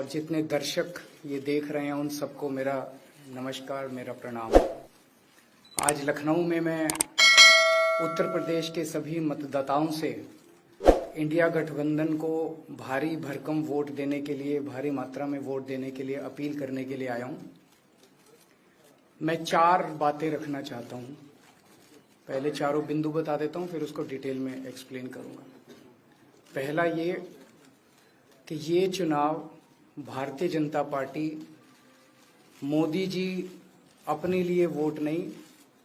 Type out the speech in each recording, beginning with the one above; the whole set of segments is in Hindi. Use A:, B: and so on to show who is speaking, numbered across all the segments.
A: और जितने दर्शक ये देख रहे हैं उन सबको मेरा नमस्कार, मेरा प्रणाम। आज लखनऊ में मैं उत्तर प्रदेश के सभी मतदाताओं से इंडिया गठबंधन को भारी भरकम वोट देने के लिए, भारी मात्रा में वोट देने के लिए अपील करने के लिए आया हूं। मैं 4 बातें रखना चाहता हूं। पहले चारों बिंदु बता देता हूं, फिर उसको डिटेल में एक्सप्लेन करूंगा। पहला ये कि ये चुनाव भारतीय जनता पार्टी, मोदी जी अपने लिए वोट नहीं,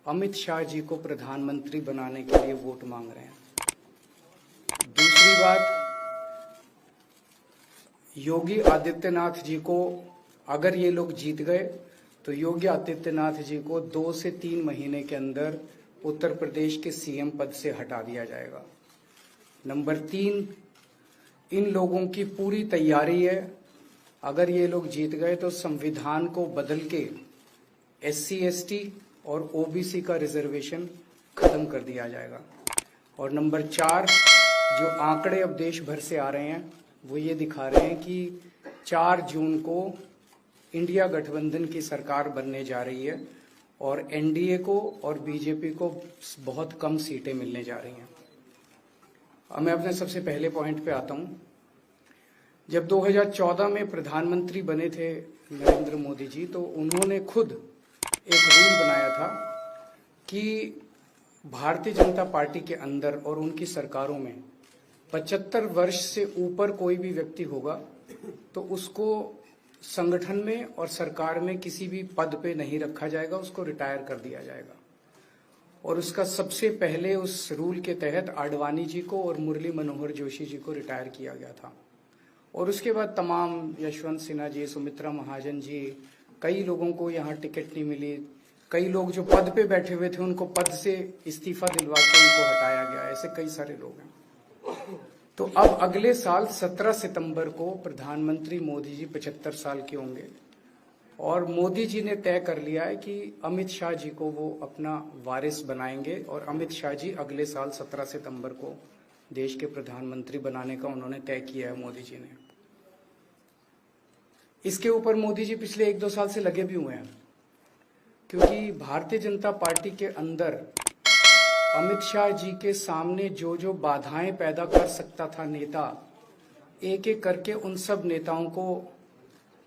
A: अमित शाह जी को प्रधानमंत्री बनाने के लिए वोट मांग रहे हैं। दूसरी बात, योगी आदित्यनाथ जी को अगर ये लोग जीत गए तो योगी आदित्यनाथ जी को 2 से 3 महीने के अंदर उत्तर प्रदेश के सीएम पद से हटा दिया जाएगा। नंबर 3, इन लोगों की पूरी तैयारी है, अगर ये लोग जीत गए तो संविधान को बदल के SC ST और OBC का रिजर्वेशन खत्म कर दिया जाएगा। और नंबर 4, जो आंकड़े अब देश भर से आ रहे हैं वो ये दिखा रहे हैं कि 4 जून को इंडिया गठबंधन की सरकार बनने जा रही है और NDA को और BJP को बहुत कम सीटें मिलने जा रही हैं। अब मैं अपने सबसे पहले पॉइंट पे आता हूं। जब 2014 में प्रधानमंत्री बने थे नरेंद्र मोदी जी, तो उन्होंने खुद एक रूल बनाया था कि भारतीय जनता पार्टी के अंदर और उनकी सरकारों में 75 वर्ष से ऊपर कोई भी व्यक्ति होगा तो उसको संगठन में और सरकार में किसी भी पद पे नहीं रखा जाएगा, उसको रिटायर कर दिया जाएगा। और उसका सबसे पहले उस रूल के तहत आडवाणी जी को और मुरली मनोहर जोशी जी को रिटायर किया गया था। और उसके बाद तमाम यशवंत सिन्हा जी, सुमित्रा महाजन जी, कई लोगों को यहाँ टिकट नहीं मिली। कई लोग जो पद पे बैठे हुए थे उनको पद से इस्तीफा दिलवा के उनको हटाया गया। ऐसे कई सारे लोग हैं। तो अब अगले साल 17 सितंबर को प्रधानमंत्री मोदी जी 75 साल के होंगे और मोदी जी ने तय कर लिया है कि अमित शाह जी को वो अपना वारिस बनाएंगे और अमित शाह जी अगले साल 17 सितंबर को देश के प्रधानमंत्री बनाने का उन्होंने तय किया है मोदी जी ने। इसके ऊपर मोदी जी पिछले 1-2 साल से लगे भी हुए हैं, क्योंकि भारतीय जनता पार्टी के अंदर अमित शाह जी के सामने जो जो बाधाएं पैदा कर सकता था नेता, एक एक करके उन सब नेताओं को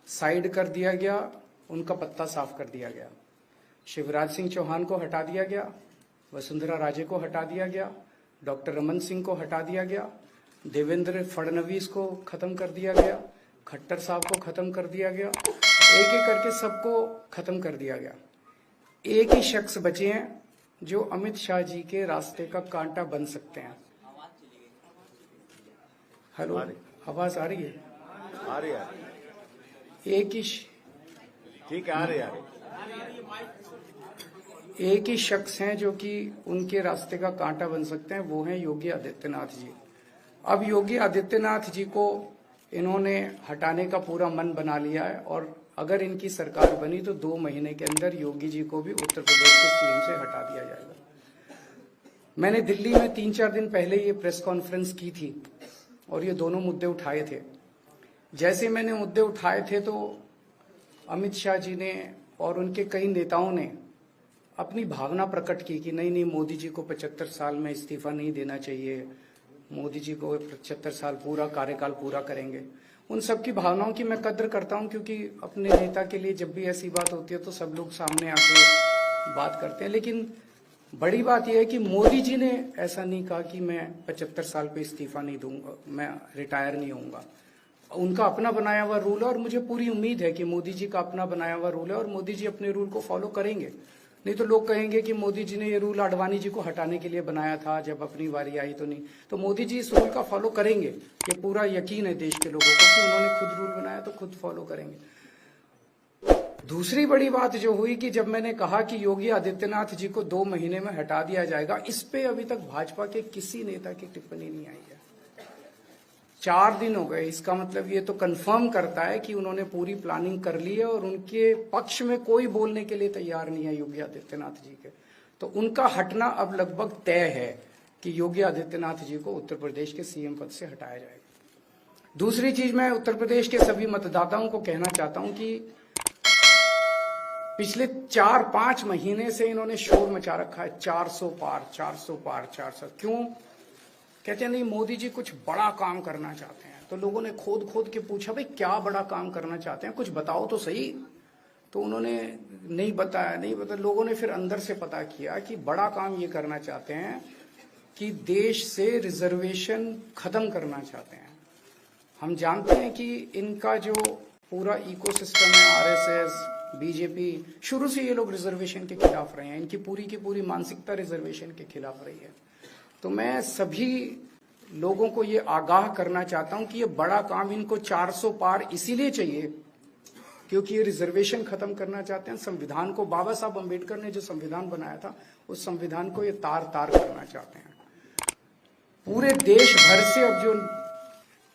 A: साइड कर दिया गया, उनका पत्ता साफ कर दिया गया। शिवराज सिंह चौहान को हटा दिया गया, वसुंधरा राजे को हटा दिया गया, डॉक्टर रमन सिंह को हटा दिया गया, देवेंद्र फडणवीस को खत्म कर दिया गया, खट्टर साहब को खत्म कर दिया गया, एक एक करके सबको खत्म कर दिया गया। एक ही शख्स बचे हैं जो अमित शाह जी के रास्ते का कांटा बन सकते हैं। हेलो, आवाज आ रही है?
B: आ रही है।
A: एक ही
B: ठीक है, आ रही है।
A: एक ही शख्स हैं जो कि उनके रास्ते का कांटा बन सकते हैं, वो हैं योगी आदित्यनाथ जी। अब योगी आदित्यनाथ जी को इन्होंने हटाने का पूरा मन बना लिया है और अगर इनकी सरकार बनी तो 2 महीने के अंदर योगी जी को भी उत्तर प्रदेश के सीएम से हटा दिया जाएगा। मैंने दिल्ली में 3-4 दिन पहले ये प्रेस कॉन्फ्रेंस की थी और ये दोनों मुद्दे उठाए थे। जैसे मैंने मुद्दे उठाए थे तो अमित शाह जी ने और उनके कई नेताओं ने अपनी भावना प्रकट की कि नहीं, मोदी जी को 75 साल में इस्तीफा नहीं देना चाहिए, मोदी जी को 75 साल पूरा कार्यकाल पूरा करेंगे। उन सब की भावनाओं की मैं कद्र करता हूं, क्योंकि अपने नेता के लिए जब भी ऐसी बात होती है तो सब लोग सामने आके बात करते हैं। लेकिन बड़ी बात यह है कि मोदी जी ने ऐसा नहीं कहा कि मैं 75 साल पे इस्तीफा नहीं दूंगा, मैं रिटायर नहीं होऊंगा। उनका अपना बनाया हुआ रूल है और मुझे पूरी उम्मीद है कि मोदी जी का अपना बनाया हुआ रूल है और मोदी जी अपने रूल को फॉलो करेंगे। नहीं तो लोग कहेंगे कि मोदी जी ने ये रूल आडवाणी जी को हटाने के लिए बनाया था, जब अपनी बारी आई तो नहीं। तो मोदी जी इस रूल का फॉलो करेंगे, ये पूरा यकीन है देश के लोगों को कि उन्होंने खुद रूल बनाया तो खुद फॉलो करेंगे। दूसरी बड़ी बात जो हुई कि जब मैंने कहा कि योगी आदित्यनाथ जी को 2 महीने में हटा दिया जाएगा, इस पे अभी तक भाजपा के किसी नेता की टिप्पणी नहीं आई है। 4 दिन हो गए। इसका मतलब ये तो कंफर्म करता है कि उन्होंने पूरी प्लानिंग कर ली है और उनके पक्ष में कोई बोलने के लिए तैयार नहीं है योगी आदित्यनाथ जी के। तो उनका हटना अब लगभग तय है कि योगी आदित्यनाथ जी को उत्तर प्रदेश के सीएम पद से हटाया जाएगा। दूसरी चीज, मैं उत्तर प्रदेश के सभी मतदाताओं को कहना चाहता हूं कि पिछले 4-5 महीने से इन्होंने शोर मचा रखा है, 400 पार 400 पार 400। क्यों? कहते हैं नहीं मोदी जी कुछ बड़ा काम करना चाहते हैं। तो लोगों ने खोद के पूछा, भाई क्या बड़ा काम करना चाहते हैं, कुछ बताओ तो सही। तो उन्होंने नहीं बताया। लोगों ने फिर अंदर से पता किया कि बड़ा काम ये करना चाहते हैं कि देश से रिजर्वेशन खत्म करना चाहते हैं। हम जानते हैं कि इनका जो पूरा इकोसिस्टम है, आरएसएस, बीजेपी, शुरू से ये लोग रिजर्वेशन के खिलाफ रहे हैं। इनकी पूरी की पूरी मानसिकता रिजर्वेशन के खिलाफ रही है। तो मैं सभी लोगों को ये आगाह करना चाहता हूं कि ये बड़ा काम इनको 400 पार इसीलिए चाहिए क्योंकि ये रिजर्वेशन खत्म करना चाहते हैं। संविधान को, बाबा साहब अम्बेडकर ने जो संविधान बनाया था, उस संविधान को ये तार तार करना चाहते हैं। पूरे देश भर से अब जो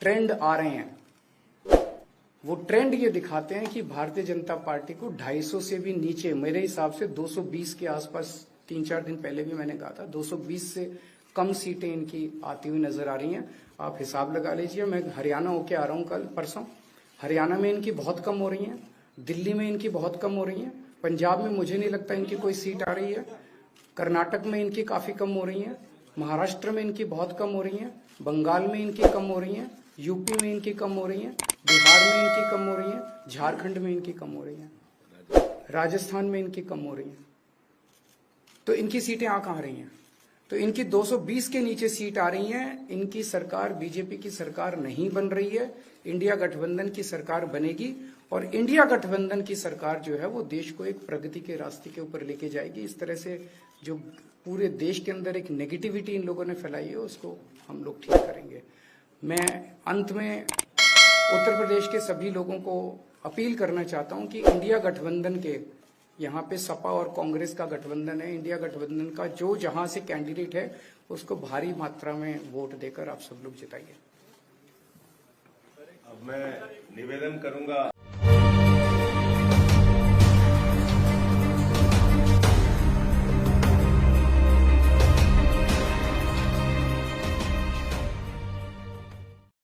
A: ट्रेंड आ रहे हैं, वो ट्रेंड ये दिखाते हैं कि भारतीय जनता पार्टी को 250 से भी नीचे, मेरे हिसाब से 220 के आसपास, 3-4 दिन पहले भी मैंने कहा था, 220 से कम सीटें इनकी आती हुई नजर आ रही हैं। आप हिसाब लगा लीजिए। मैं हरियाणा होके आ रहा हूं कल परसों। हरियाणा में इनकी बहुत कम हो रही हैं, दिल्ली में इनकी बहुत कम हो रही हैं, पंजाब में मुझे नहीं लगता इनकी कोई सीट आ रही है, कर्नाटक में इनकी काफी कम हो रही है, महाराष्ट्र में इनकी बहुत कम हो रही है, बंगाल में इनकी कम हो रही है, यूपी में इनकी कम हो रही है, बिहार में इनकी कम हो रही है, झारखंड में इनकी कम हो रही है, राजस्थान में इनकी कम हो रही है। तो इनकी सीटें आ कहां रही हैं? तो इनकी 220 के नीचे सीट आ रही हैं। इनकी सरकार बीजेपी की सरकार नहीं बन रही है, इंडिया गठबंधन की सरकार बनेगी। और इंडिया गठबंधन की सरकार जो है वो देश को एक प्रगति के रास्ते के ऊपर लेके जाएगी। इस तरह से जो पूरे देश के अंदर एक नेगेटिविटी इन लोगों ने फैलाई है, उसको हम लोग ठीक करेंगे। मैं अंत में उत्तर प्रदेश के सभी लोगों को अपील करना चाहता हूं कि इंडिया गठबंधन के, यहाँ पे सपा और कांग्रेस का गठबंधन है, इंडिया गठबंधन का जो जहां से कैंडिडेट है उसको भारी मात्रा में वोट देकर आप सब लोग जिताइए।
B: अब मैं निवेदन करूंगा